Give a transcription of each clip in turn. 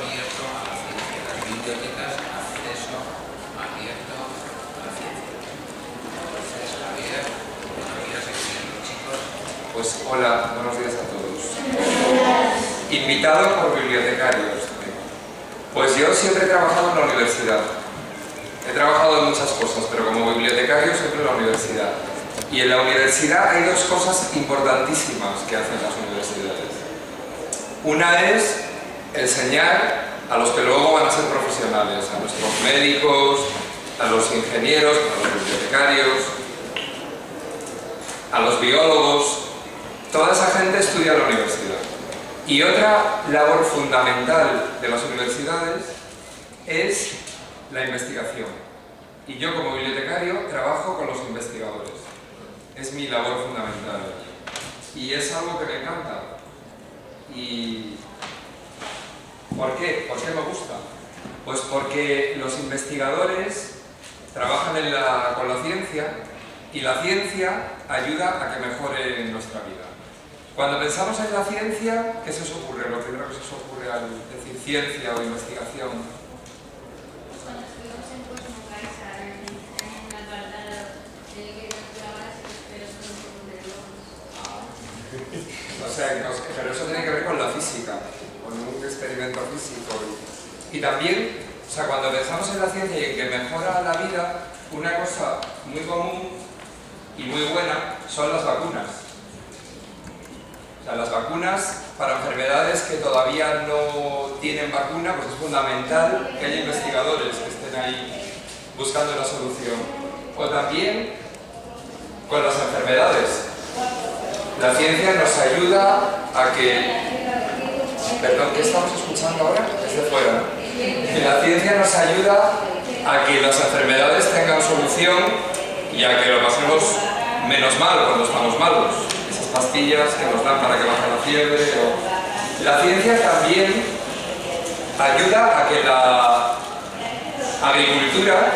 abierto a la ciencia, las bibliotecas acceso abierto a la ciencia. Entonces, Javier, buenos días, aquí los chicos. Pues hola, buenos días a todos. Invitado por bibliotecarios. Pues yo siempre he trabajado en la universidad. He trabajado en muchas cosas, pero como bibliotecario siempre en la universidad. Y en la universidad hay dos cosas importantísimas que hacen las universidades. Una es enseñar a los que luego van a ser profesionales, a nuestros médicos, a los ingenieros, a los bibliotecarios, a los biólogos. Toda esa gente estudia en la universidad. Y otra labor fundamental de las universidades es la investigación. Y yo como bibliotecario trabajo con los investigadores. Es mi labor fundamental. Y es algo que me encanta. ¿Y por qué? ¿Por qué me gusta? Pues porque los investigadores trabajan con la ciencia y la ciencia ayuda a que mejore nuestra vida. Cuando pensamos en la ciencia, ¿qué se os ocurre? Lo primero que se os ocurre al decir ciencia o investigación. Cuando estuvimos en Cosmocasa, en un apartado en el que calculabas esferas con un poco de globos. O sea, pero eso tiene que ver con la física, con un experimento físico. Y también, o sea, cuando pensamos en la ciencia y en que mejora la vida, una cosa muy común y muy buena son las vacunas. O sea, las vacunas para enfermedades que todavía no tienen vacuna, pues es fundamental que haya investigadores que estén ahí buscando la solución. O también con las enfermedades. La ciencia nos ayuda a que... Perdón, ¿qué estamos escuchando ahora? Es de fuera. La ciencia nos ayuda a que las enfermedades tengan solución y a que lo pasemos menos mal cuando estamos malos. Esas pastillas que nos dan para que baje la fiebre. La ciencia también ayuda a que la agricultura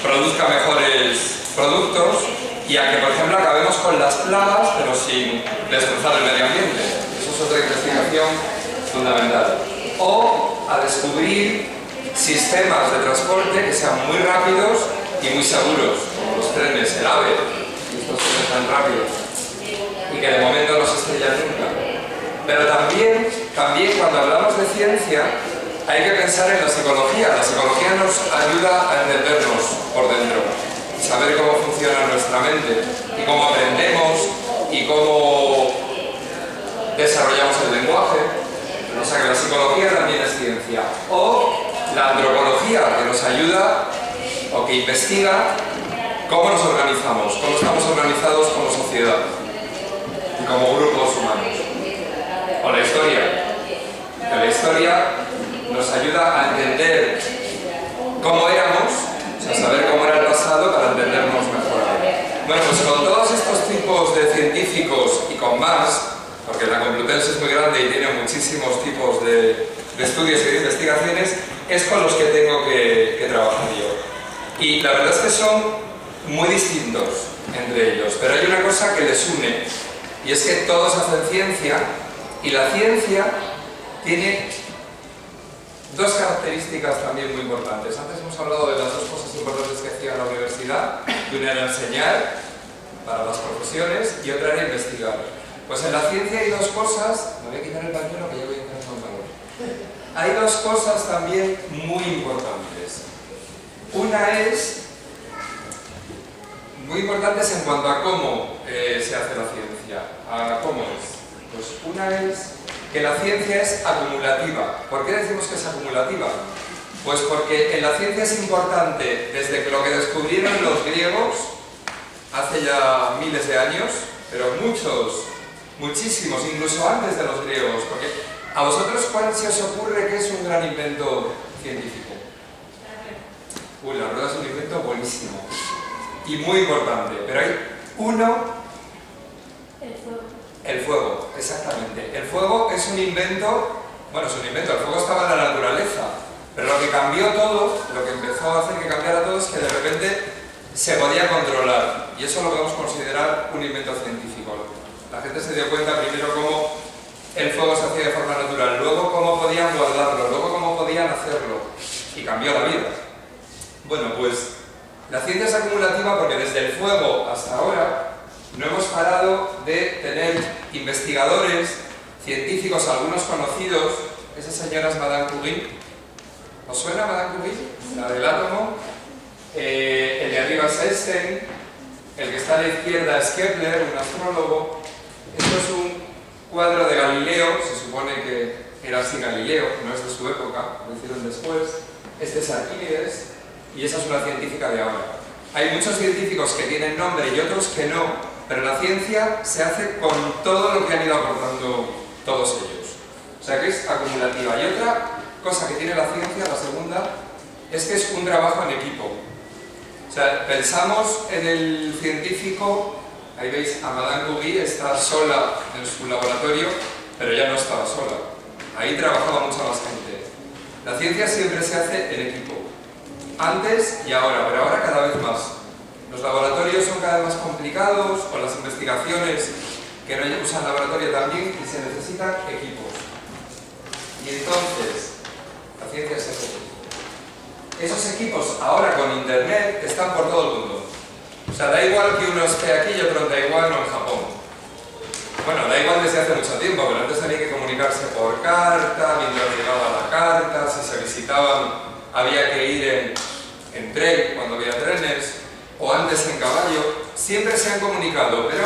produzca mejores productos y a que, por ejemplo, acabemos con las plagas, pero sin destrozar el medio ambiente. Eso es otra investigación fundamental. O a descubrir sistemas de transporte que sean muy rápidos y muy seguros, como los trenes, el AVE, estos trenes tan rápidos, y que de momento no se estrellan nunca. Pero también cuando hablamos de ciencia, hay que pensar en la psicología. La psicología nos ayuda a entendernos por dentro, saber cómo funciona nuestra mente, y cómo aprendemos, y cómo desarrollamos el lenguaje. O sea que la psicología también es ciencia. O la antropología, que nos ayuda o que investiga cómo nos organizamos, cómo estamos organizados como sociedad y como grupos humanos. O la historia, que la historia nos ayuda a entender cómo éramos, o sea, saber cómo era el pasado para entendernos mejor. Bueno, pues con todos estos tipos de científicos y con más, porque la Complutense es muy grande y tiene muchísimos tipos de estudios y de investigaciones, es con los que tengo que trabajar yo. Y la verdad es que son muy distintos entre ellos, pero hay una cosa que les une, y es que todos hacen ciencia, y la ciencia tiene dos características también muy importantes. Antes hemos hablado de las dos cosas importantes que hacía la universidad, que una era enseñar para las profesiones y otra era investigar. Pues en la ciencia hay dos cosas, me voy a quitar el pañuelo que ya voy entrando en calor. Hay dos cosas también muy importantes. Una es muy importantes en cuanto a cómo se hace la ciencia, a cómo es. Pues una es que la ciencia es acumulativa. ¿Por qué decimos que es acumulativa? Pues porque en la ciencia es importante, desde que lo que descubrieron los griegos, hace ya miles de años, pero muchísimos, incluso antes de los griegos, porque ¿a vosotros cuál se os ocurre que es un gran invento científico? La rueda es un invento buenísimo y muy importante, pero hay uno... El fuego. El fuego, exactamente. El fuego es un invento, bueno, es un invento, el fuego estaba en la naturaleza, pero lo que cambió todo, lo que empezó a hacer que cambiara todo es que de repente se podía controlar, y eso lo podemos considerar un invento científico. La gente se dio cuenta primero cómo el fuego se hacía de forma natural, luego cómo podían guardar fuego hasta ahora, no hemos parado de tener investigadores, científicos, algunos conocidos. Esa señora es Madame Curie. ¿Os suena Madame Curie? La del átomo. El de arriba es Einstein. El que está a la izquierda es Kepler, un astrólogo. Esto es un cuadro de Galileo, se supone que era así Galileo, no es de su época, lo hicieron después. Este es Arquímedes y esa es una científica de ahora. Hay muchos científicos que tienen nombre y otros que no, pero la ciencia se hace con todo lo que han ido aportando todos ellos. O sea que es acumulativa. Y otra cosa que tiene la ciencia, la segunda, es que es un trabajo en equipo. O sea, pensamos en el científico, ahí veis a Madame Curie, está sola en su laboratorio, pero ya no estaba sola. Ahí trabajaba mucha más gente. La ciencia siempre se hace en equipo. Antes y ahora, pero ahora cada vez más. Los laboratorios son cada vez más complicados, o las investigaciones que no usan laboratorio también, y se necesitan equipos. Y entonces, la ciencia se hace. Esos equipos ahora con internet están por todo el mundo. O sea, da igual que uno esté aquí y otro en Taiwán o en Japón. Bueno, da igual desde hace mucho tiempo, pero antes tenía que comunicarse por carta, mientras llegaba la carta, si se visitaban había que ir en tren, cuando había trenes, o antes en caballo. Siempre se han comunicado, pero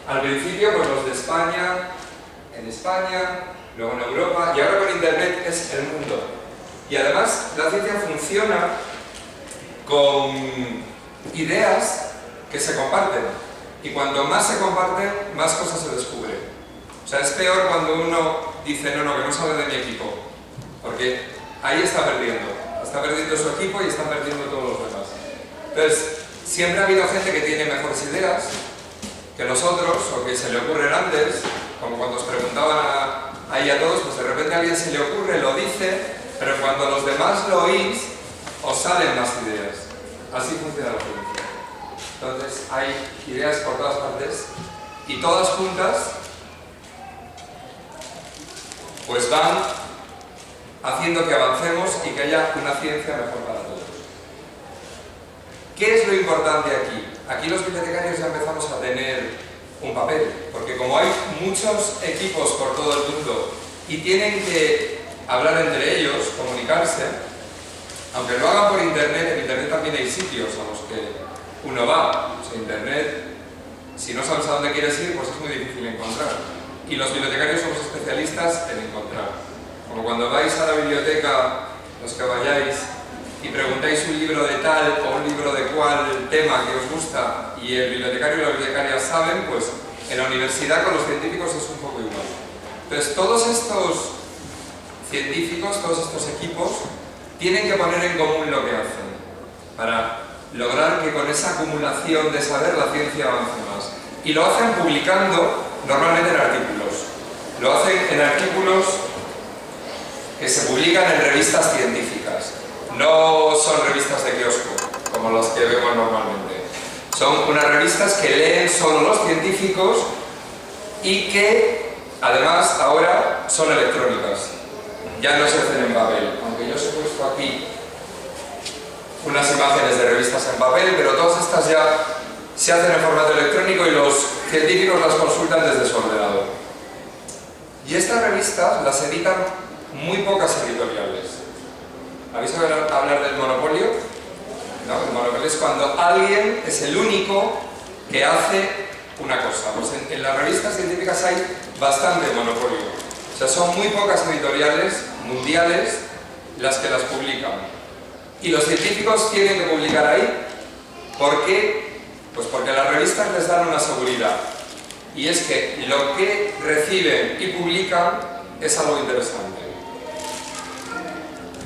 al principio pues los de España, en España, luego en Europa, y ahora con internet es el mundo. Y además la ciencia funciona con ideas que se comparten. Y cuando más se comparten, más cosas se descubren. O sea, es peor cuando uno dice, no, que no sale de mi equipo. Porque ahí está perdiendo. Está perdiendo su equipo y están perdiendo todos los demás. Entonces, siempre ha habido gente que tiene mejores ideas que los otros, o que se le ocurren antes, como cuando os preguntaban ahí a todos, pues de repente a alguien se le ocurre, lo dice, pero cuando los demás lo oís, os salen más ideas. Así funciona la ciencia. Entonces hay ideas por todas partes y todas juntas pues van haciendo que avancemos y que haya una ciencia mejor para todos. ¿Qué es lo importante aquí? Aquí los bibliotecarios ya empezamos a tener un papel, porque como hay muchos equipos por todo el mundo y tienen que hablar entre ellos, comunicarse, aunque lo hagan por internet, en internet también hay sitios a los que uno va. O sea, internet, si no sabes a dónde quieres ir, pues es muy difícil encontrar. Y los bibliotecarios somos especialistas en encontrar. Como cuando vais a la biblioteca, los que vayáis, y preguntáis un libro de tal o un libro de cual tema que os gusta, y el bibliotecario y la bibliotecaria saben, pues en la universidad con los científicos es un poco igual. Entonces, todos estos científicos, todos estos equipos, tienen que poner en común lo que hacen para lograr que con esa acumulación de saber la ciencia avance más. Y lo hacen publicando normalmente en artículos. Lo hacen en artículos que se publican en revistas científicas. No son revistas de kiosco, como las que vemos normalmente. Son unas revistas que leen solo los científicos y que, además, ahora son electrónicas. Ya no se hacen en papel, aunque yo os he puesto aquí unas imágenes de revistas en papel, pero todas estas ya se hacen en formato electrónico y los científicos las consultan desde su ordenador. Y estas revistas las editan muy pocas editoriales. ¿Habéis oído hablar del monopolio? ¿No? El monopolio es cuando alguien es el único que hace una cosa. Pues en las revistas científicas hay bastante monopolio. O sea, son muy pocas editoriales mundiales las que las publican. Y los científicos tienen que publicar ahí. ¿Por qué? Pues porque las revistas les dan una seguridad. Y es que lo que reciben y publican es algo interesante.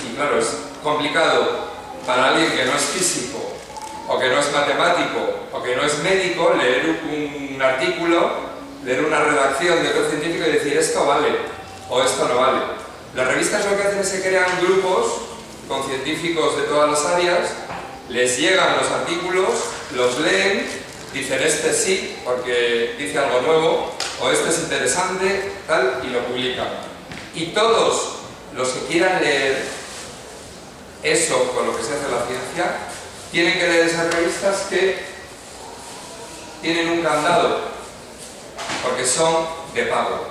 Y claro, es complicado para alguien que no es físico, o que no es matemático, o que no es médico, leer un artículo, leer una redacción de otro científico y decir esto vale, o esto no vale. Las revistas lo que hacen es que crean grupos con científicos de todas las áreas, les llegan los artículos, los leen, dicen este sí, porque dice algo nuevo, o este es interesante, tal, y lo publican. Y todos los que quieran leer eso con lo que se hace la ciencia, tienen que leer esas revistas que tienen un candado, porque son de pago.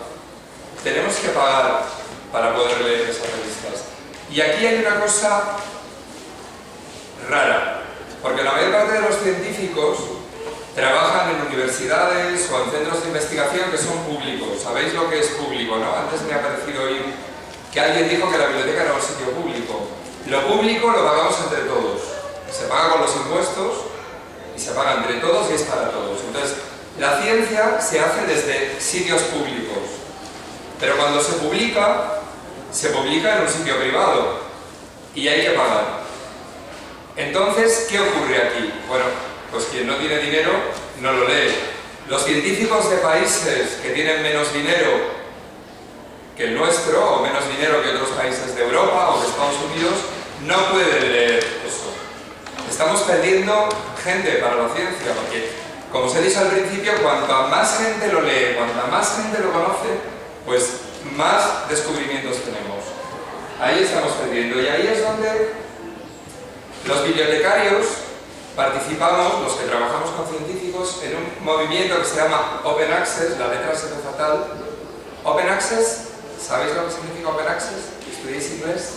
Tenemos que pagar para poder leer esas revistas. Y aquí hay una cosa rara, porque la mayor parte de los científicos trabajan en universidades o en centros de investigación que son públicos. ¿Sabéis lo que es público, no? Antes me ha parecido oír que alguien dijo que la biblioteca era un sitio público. Lo público lo pagamos entre todos. Se paga con los impuestos y se paga entre todos y es para todos. Entonces, la ciencia se hace desde sitios públicos. Pero cuando se publica en un sitio privado y hay que pagar. Entonces, ¿qué ocurre aquí? Bueno, pues quien no tiene dinero no lo lee. Los científicos de países que tienen menos dinero que el nuestro, o menos dinero que otros países de Europa o de Estados Unidos, no pueden leer eso. Estamos perdiendo gente para la ciencia, porque, como os he dicho al principio, cuanta más gente lo lee, cuanta más gente lo conoce, pues más descubrimientos tenemos. Ahí estamos perdiendo, y ahí es donde los bibliotecarios participamos, los que trabajamos con científicos, en un movimiento que se llama Open Access. La letra se ve fatal. Open Access, ¿sabéis lo que significa Open Access? ¿Estudiáis inglés?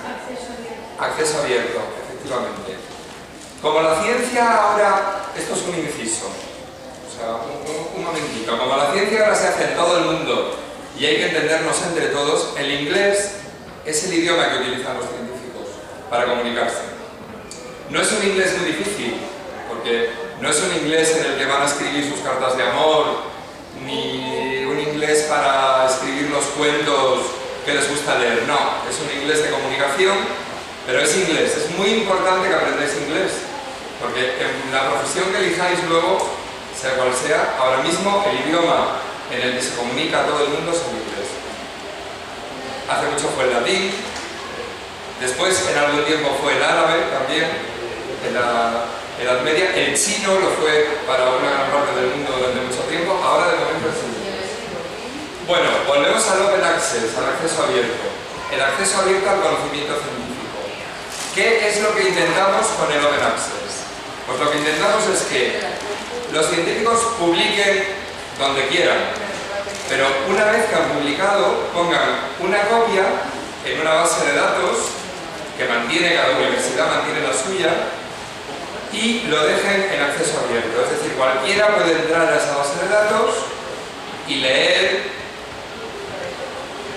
Acceso abierto. Acceso abierto, efectivamente. Como la ciencia ahora, esto es un inciso, o sea, un momentito, como la ciencia ahora se hace en todo el mundo y hay que entendernos entre todos, el inglés es el idioma que utilizan los científicos para comunicarse. No es un inglés muy difícil, porque no es un inglés en el que van a escribir sus cartas de amor, ni un inglés para escribir los cuentos que les gusta leer, no, es un inglés de comunicación, pero es inglés. Es muy importante que aprendáis inglés, porque en la profesión que elijáis luego, sea cual sea, ahora mismo el idioma en el que se comunica a todo el mundo es el inglés. Hace mucho fue el latín, después en algún tiempo fue el árabe también, en la Edad Media, el chino lo fue para una gran parte del mundo durante mucho tiempo, ahora de momento es el inglés. Bueno, volvemos al Open Access, al acceso abierto. El acceso abierto al conocimiento científico. ¿Qué es lo que intentamos con el Open Access? Pues lo que intentamos es que los científicos publiquen donde quieran, pero una vez que han publicado, pongan una copia en una base de datos que mantiene, cada universidad mantiene la suya, y lo dejen en acceso abierto. Es decir, cualquiera puede entrar a esa base de datos y leer,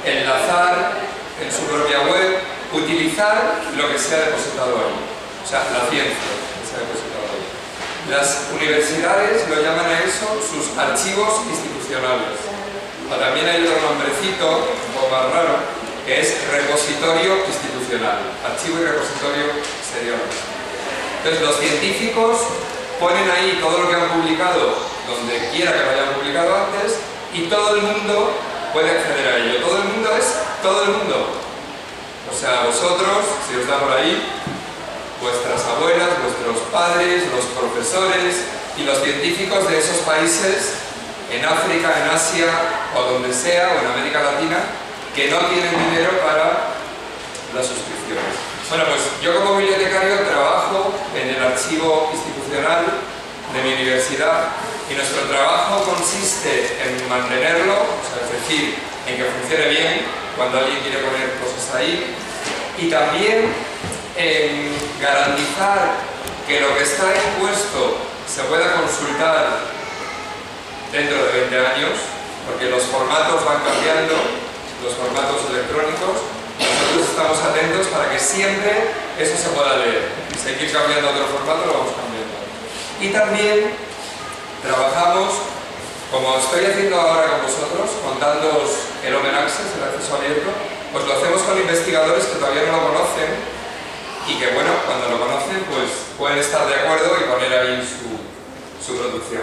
enlazar en su propia web, utilizar lo que se ha depositado ahí. O sea, la ciencia que se ha depositado ahí. Las universidades lo llaman a eso sus archivos institucionales. O también hay otro nombrecito, un poco más raro, que es repositorio institucional. Archivo y repositorio sería lo mismo. Entonces los científicos ponen ahí todo lo que han publicado donde quiera que lo hayan publicado antes y todo el mundo puede acceder a ello. Todo el mundo es todo el mundo. O sea, vosotros, si os da por ahí, vuestras abuelas, vuestros padres, los profesores y los científicos de esos países en África, en Asia o donde sea, o en América Latina, que no tienen dinero para las suscripciones. Bueno, pues yo como bibliotecario trabajo en el archivo institucional de mi universidad y nuestro trabajo consiste en mantenerlo, o sea, es decir, en que funcione bien cuando alguien quiere poner cosas ahí, y también en garantizar que lo que está impuesto se pueda consultar dentro de 20 años, porque los formatos van cambiando, los formatos electrónicos. Nosotros estamos atentos para que siempre eso se pueda leer. Si hay que ir cambiando otro formato, lo vamos cambiando. Y también trabajamos, como estoy haciendo ahora con vosotros, contándoos el Open Access, el acceso abierto, pues lo hacemos con investigadores que todavía no lo conocen y que, bueno, cuando lo conocen, pues pueden estar de acuerdo y poner ahí su producción.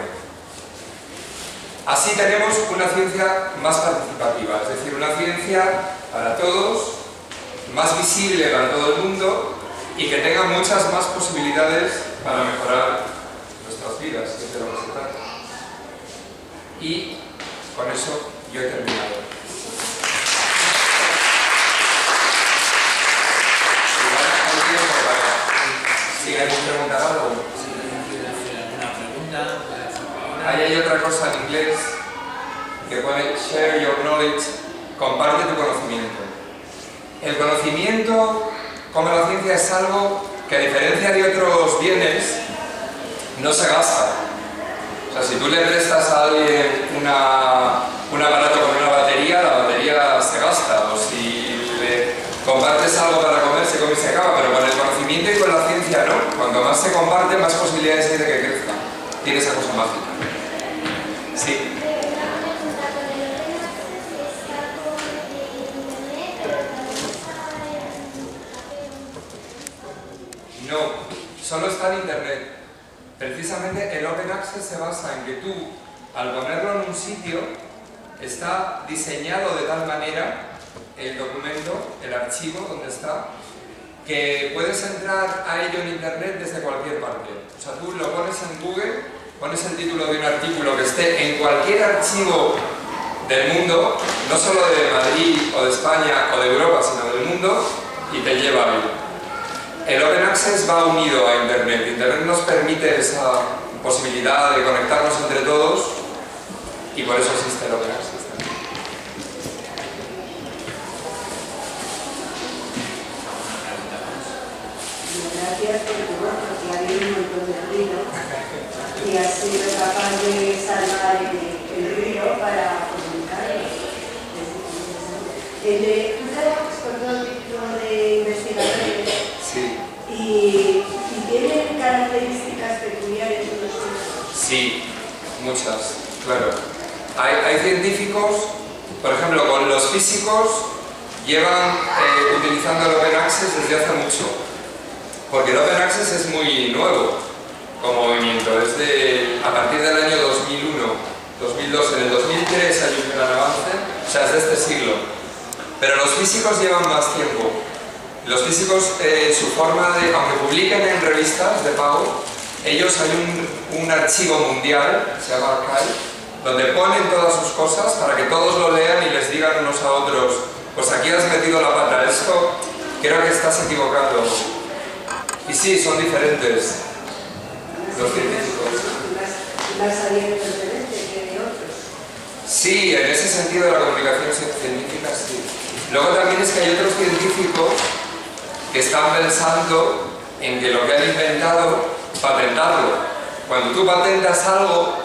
Así tenemos una ciencia más participativa, es decir, una ciencia para todos, más visible para todo el mundo y que tenga muchas más posibilidades para mejorar nuestras vidas, que es de lo que se trata. Y con eso yo he terminado. Si alguien preguntar algo. Si alguien quiere hacer alguna pregunta, puede hacer favor. Ahí hay otra cosa en inglés que pone share your knowledge, comparte tu conocimiento. El conocimiento, como la ciencia, es algo que, a diferencia de otros bienes, no se gasta. O sea, si tú le prestas a alguien un aparato con una batería, la batería se gasta. O si le compartes algo para comer, se come y se acaba. Pero con el conocimiento y con la ciencia no. Cuanto más se comparte, más posibilidades hay de que crezca. Tiene esa cosa mágica. Sí. No, solo está en Internet. Precisamente el Open Access se basa en que tú, al ponerlo en un sitio, está diseñado de tal manera el documento, el archivo donde está, que puedes entrar a ello en Internet desde cualquier parte. O sea, tú lo pones en Google, pones el título de un artículo que esté en cualquier archivo del mundo, no solo de Madrid o de España o de Europa, sino del mundo, y te lleva a ello. El Open Access va unido a Internet. Internet nos permite esa posibilidad de conectarnos entre todos y por eso existe el Open Access. Gracias porque ha habido un montón de ruido y has sido capaz de salvar el ruido para comunicarlo. Tú trabajas con todo tipo de investigadores. Sí. ¿Y tienen características peculiares unos otros? Sí, muchas, claro. Hay científicos, por ejemplo, con los físicos llevan utilizando el Open Access desde hace mucho, porque el Open Access es muy nuevo como movimiento, a partir del año 2001, 2002, en el 2003 hay un gran avance, o sea, es de este siglo, pero los físicos llevan más tiempo. Los físicos, su forma de, aunque publiquen en revistas de pago, ellos hay un archivo mundial, se llama Archive, donde ponen todas sus cosas para que todos lo lean y les digan unos a otros, pues aquí has metido la pata, esto creo que estás equivocado. Y sí, son diferentes los científicos. ¿Más abiertos que de otros? Sí, en ese sentido de la comunicación científica sí. Luego también es que hay otros científicos que están pensando en que lo que han inventado, patentarlo. Cuando tú patentas algo,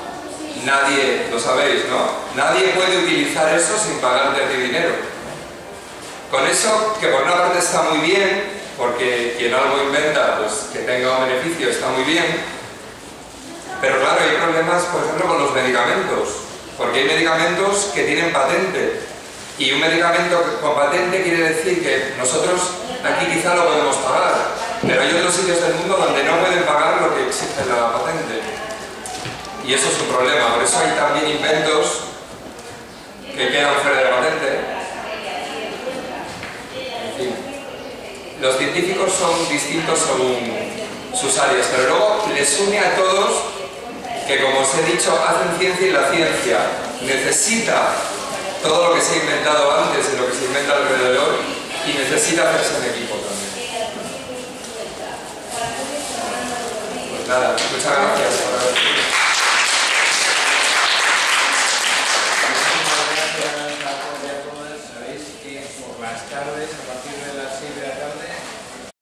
nadie, lo sabéis, ¿no? Nadie puede utilizar eso sin pagarte a ti dinero. Con eso, que por una parte está muy bien, porque quien algo inventa, pues que tenga un beneficio está muy bien, pero claro, hay problemas, por ejemplo, con los medicamentos, porque hay medicamentos que tienen patente, y un medicamento con patente quiere decir que nosotros aquí quizá lo podemos pagar, pero hay otros sitios del mundo donde no pueden pagar lo que exige la patente. Y eso es un problema, por eso hay también inventos que quedan fuera de patente. En fin, los científicos son distintos según sus áreas, pero luego les une a todos que, como os he dicho, hacen ciencia y la ciencia necesita todo lo que se ha inventado antes y lo que se inventa alrededor y necesita hacerse en equipo también. Pues nada, muchas gracias.